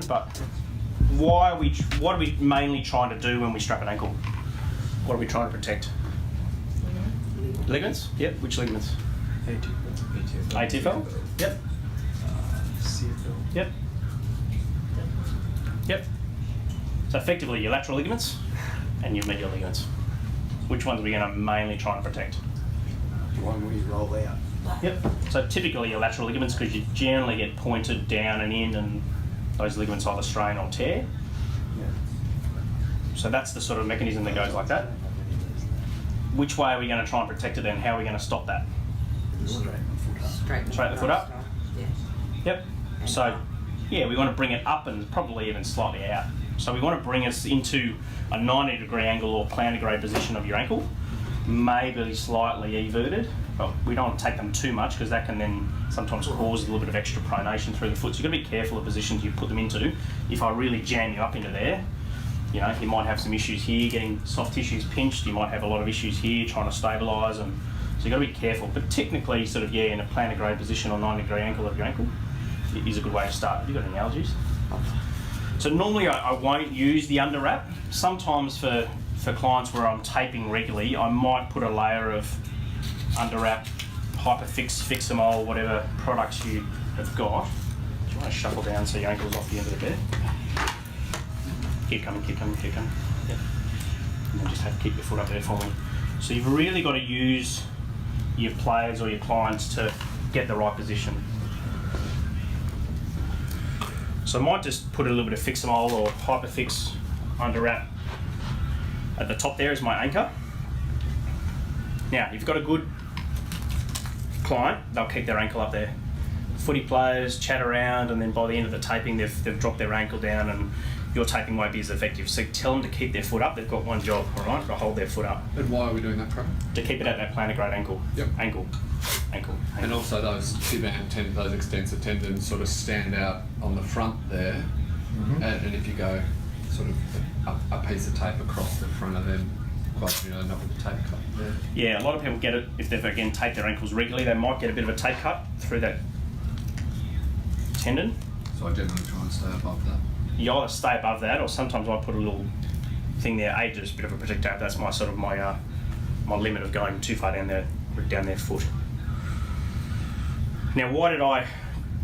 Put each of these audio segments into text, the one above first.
different, but what are we mainly trying to do when we strap an ankle? What are we trying to protect? Ligaments? Yep. Which ligaments? ATFL? Yep. CFL? Yep. Yep. So effectively your lateral ligaments and your medial ligaments. Which ones are we going to mainly try and protect? The one where you roll out. Yep. So typically your lateral ligaments, because you generally get pointed down and in, and those ligaments either strain or tear. Yeah. So that's the sort of mechanism that goes like that. Which way are we going to try and protect it, and how are we going to stop that? Straighten the foot up? Yeah. Yep. So yeah, we want to bring it up and probably even slightly out. So we want to bring us into a 90-degree angle or plantar position of your ankle, maybe slightly everted, but we don't want to take them too much because that can then sometimes cause a little bit of extra pronation through the foot. So you've got to be careful of positions you put them into. If I really jam you up into there, you know, you might have some issues here getting soft tissues pinched. You might have a lot of issues here trying to stabilise, and so you've got to be careful. But technically, sort of, yeah, in a plantar grade position or 90-degree angle of your ankle is a good way to start. Have you got any allergies? So normally I won't use the under wrap. Sometimes for clients where I'm taping regularly, I might put a layer of under wrap, Hyperfix, Fixamol, whatever products you have got. Do you want to shuffle down so your ankle's off the end of the bed? Keep coming, keep coming, keep coming. Yep. And then just have to keep your foot up there for me. So you've really got to use your players or your clients to get the right position. So I might just put a little bit of Fixamol or Hyperfix under wrap at the top there as my anchor. Now, if you've got a good client, they'll keep their ankle up there. Footy players chat around, and then by the end of the taping, they've dropped their ankle down, and your taping won't be as effective. So tell them to keep their foot up. They've got one job, all right, to hold their foot up. And why are we doing that, Pro? To keep it at that plantar grade ankle. Yep. Ankle. And also those tibia tendons, those extensor tendons sort of stand out on the front there. Mm-hmm. And if you go sort of a piece of tape across the front of them, quite, you know, not with the tape cut there. Yeah, a lot of people get it, if they've again taped their ankles regularly, they might get a bit of a tape cut through that tendon. So I generally try and stay above that. You either stay above that, or sometimes I put a little thing there, just a bit of a protector. That's my sort of my limit of going too far down their foot. Now, why did I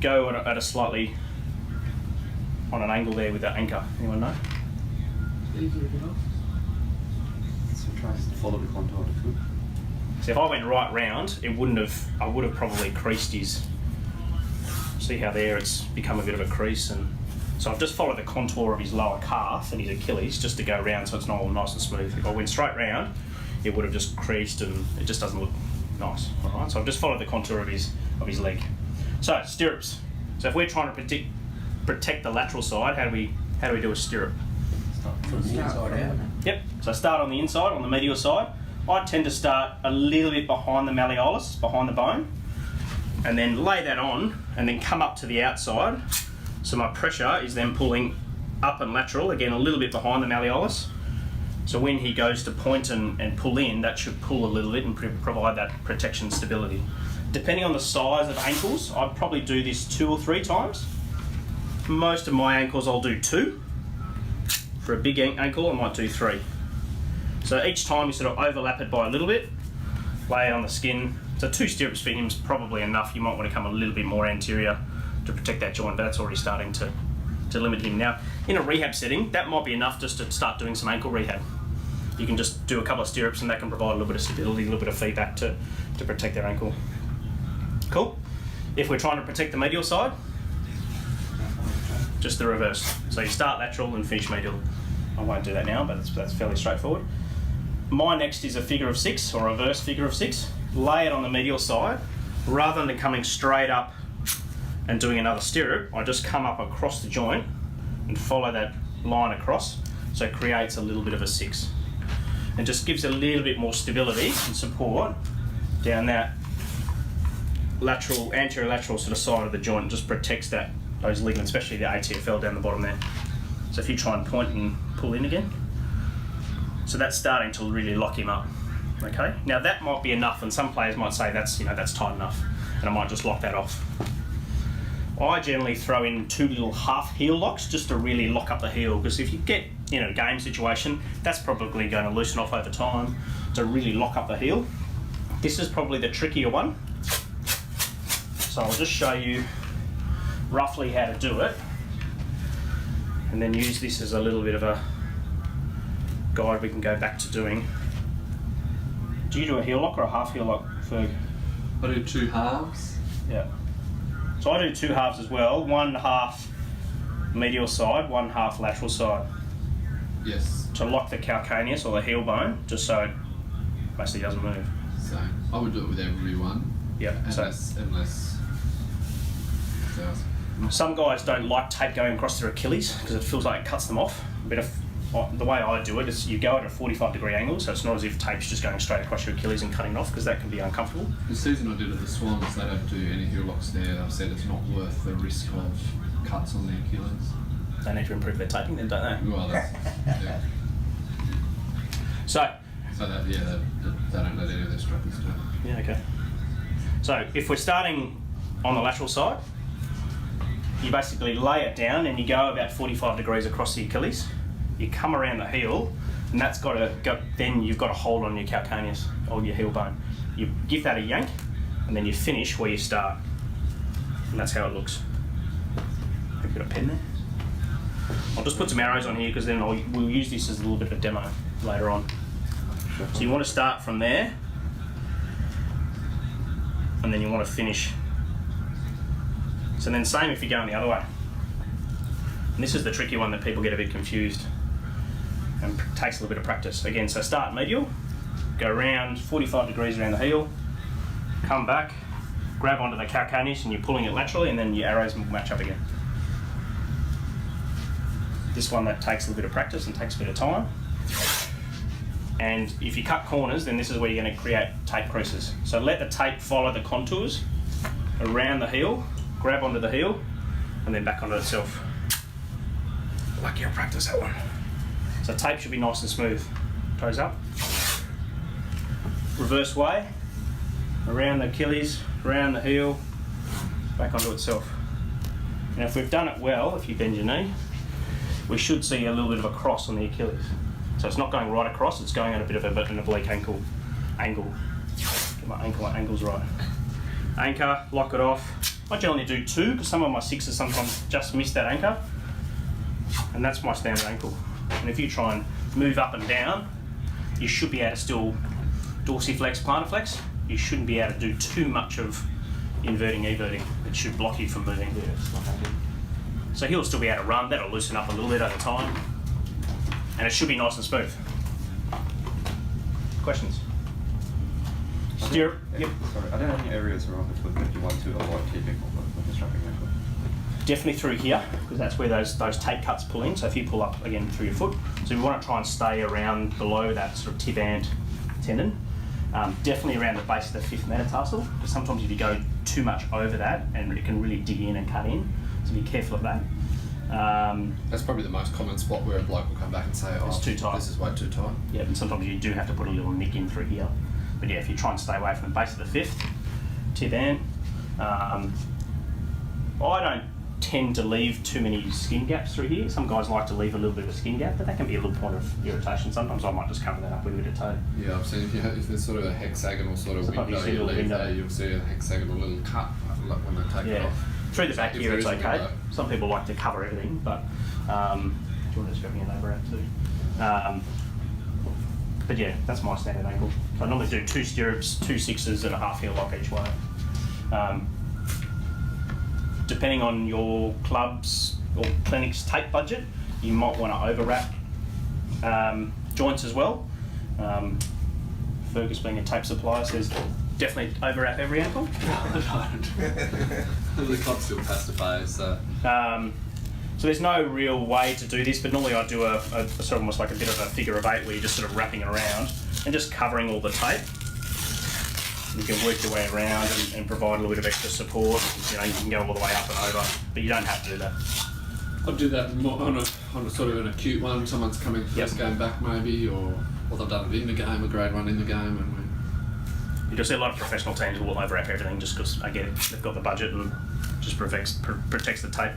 go at a slightly on an angle there with that anchor? Anyone know? Easier to get off. So try to follow the contour of the foot. So if I went right round, I would have probably creased his. See how there it's become a bit of a crease, and so I've just followed the contour of his lower calf and his Achilles just to go round, so it's not all nice and smooth. If I went straight round, it would have just creased, and it just doesn't look nice. All right, so I've just followed the contour of his leg. So stirrups. So if we're trying to protect the lateral side, how do we do a stirrup? Start from the inside out. Yep. So start on the inside, on the medial side. I tend to start a little bit behind the malleolus, behind the bone, and then lay that on, and then come up to the outside. So my pressure is then pulling up and lateral, again a little bit behind the malleolus. So when he goes to point and pull in, that should pull a little bit and provide that protection stability. Depending on the size of ankles, I'd probably do this 2 or 3 times. Most of my ankles I'll do 2. For a big ankle, I might do 3. So each time you sort of overlap it by a little bit, lay it on the skin. So 2 stirrups for him is probably enough. You might want to come a little bit more anterior to protect that joint, but that's already starting to limit him. Now, in a rehab setting, that might be enough just to start doing some ankle rehab. You can just do a couple of stirrups, and that can provide a little bit of stability, a little bit of feedback to protect their ankle. Cool. If we're trying to protect the medial side, just the reverse. So you start lateral and finish medial. I won't do that now, but that's fairly straightforward. My next is a figure of 6, or a reverse figure of 6. Lay it on the medial side. Rather than coming straight up and doing another stirrup, I just come up across the joint and follow that line across, so it creates a little bit of a 6. And just gives a little bit more stability and support down that lateral, anterior lateral sort of side of the joint, and just protects those ligaments, especially the ATFL down the bottom there. So if you try and point and pull in again, so that's starting to really lock him up. Okay, now that might be enough, and some players might say that's tight enough, and I might just lock that off. I generally throw in 2 little half heel locks just to really lock up the heel, because if you get in a game situation, that's probably going to loosen off over time to really lock up the heel. This is probably the trickier one. So I'll just show you roughly how to do it, and then use this as a little bit of a guide we can go back to doing. Do you do a heel lock or a half heel lock, Ferg? I do 2 halves. Yeah. So I do 2 halves as well, 1 half medial side, 1 half lateral side, Yes. to lock the calcaneus or the heel bone, just so it basically doesn't move. So I would do it with everyone. Yeah. Unless. Some guys don't like tape going across their Achilles because it feels like it cuts them off. But the way I do it is you go at a 45-degree angle, so it's not as if tape's just going straight across your Achilles and cutting it off, because that can be uncomfortable. The season I did at the Swans, they don't do any heel locks there. They've said it's not worth the risk of cuts on the Achilles. They need to improve their taping then, don't they? Well, that's, yeah. So that, yeah, they don't let any of their strappers do it. yeah, okay. So if we're starting on the lateral side, you basically lay it down and you go about 45 degrees across the Achilles. You come around the heel, and that's got to go. Then you've got a hold on your calcaneus or your heel bone. You give that a yank, and then you finish where you start, and that's how it looks. Have you got a pen there? I'll just put some arrows on here because then we'll use this as a little bit of a demo later on. So you want to start from there, and then you want to finish. So then same if you're going the other way. And this is the tricky one that people get a bit confused and takes a little bit of practice. Again, so start medial, go around 45 degrees around the heel, come back, grab onto the calcaneus and you're pulling it laterally, and then your arrows will match up again. This one that takes a little bit of practice and takes a bit of time. And if you cut corners, then this is where you're going to create tape creases. So let the tape follow the contours around the heel, grab onto the heel, and then back onto itself. Lucky I practiced that one. So tape should be nice and smooth. Toes up. Reverse way. Around the Achilles, around the heel, back onto itself. Now if we've done it well, if you bend your knee, we should see a little bit of a cross on the Achilles. So it's not going right across, it's going at a bit of an oblique angle. Get my angles right. Anchor, lock it off. I generally do 2 because some of my 6s sometimes just miss that anchor. And that's my standard ankle. And if you try and move up and down, you should be able to still dorsiflex, plantarflex. You shouldn't be able to do too much of inverting, everting. It should block you from moving. So he'll still be able to run. That'll loosen up a little bit over time. And it should be nice and smooth. Questions? Steer. Yep. Sorry, are there any areas around the foot that you want to avoid taping when you're strapping ankle? Definitely through here, because that's where those tape cuts pull in. So if you pull up again through your foot, so we want to try and stay around below that sort of tibant tendon. Definitely around the base of the 5th metatarsal, because sometimes if you go too much over that, and it can really dig in and cut in. So be careful of that. That's probably the most common spot where a bloke will come back and say, "Oh, It's too tight. This is way too tight." Yeah, and sometimes you do have to put a little nick in through here. But yeah, if you try and stay away from the base of the 5th tibant, I don't tend to leave too many skin gaps through here. Some guys like to leave a little bit of a skin gap, but that can be a little point of irritation. Sometimes I might just cover that up with a bit of toe. Yeah, I've seen if there's sort of a hexagonal sort of Sometimes you window, see a little leave window. there, you'll see a hexagonal little cut when they take it Yeah, off. through the back If here there it's is a okay. window. Some people like to cover everything, but do you want to just grab me a neighbour out too? But yeah, that's my standard ankle. So I normally do 2 stirrups, 2 6s and a half heel lock each way. Depending on your club's or clinic's tape budget, you might want to overwrap joints as well. Fergus being a tape supplier says definitely overwrap every ankle. The club still has to pay, so. So there's no real way to do this, but normally I do a sort of almost like a bit of a figure of 8 where you're just sort of wrapping it around and just covering all the tape. You can work your way around and provide a little bit of extra support. You know, you can go all the way up and over, but you don't have to do that. I'll do that more on a sort of an acute one. Someone's coming first game back maybe, or they've done it in the game, a grade 1 in the game, and You'll see a lot of professional teams will overwrap everything just because, again, they've got the budget and just protects the tape.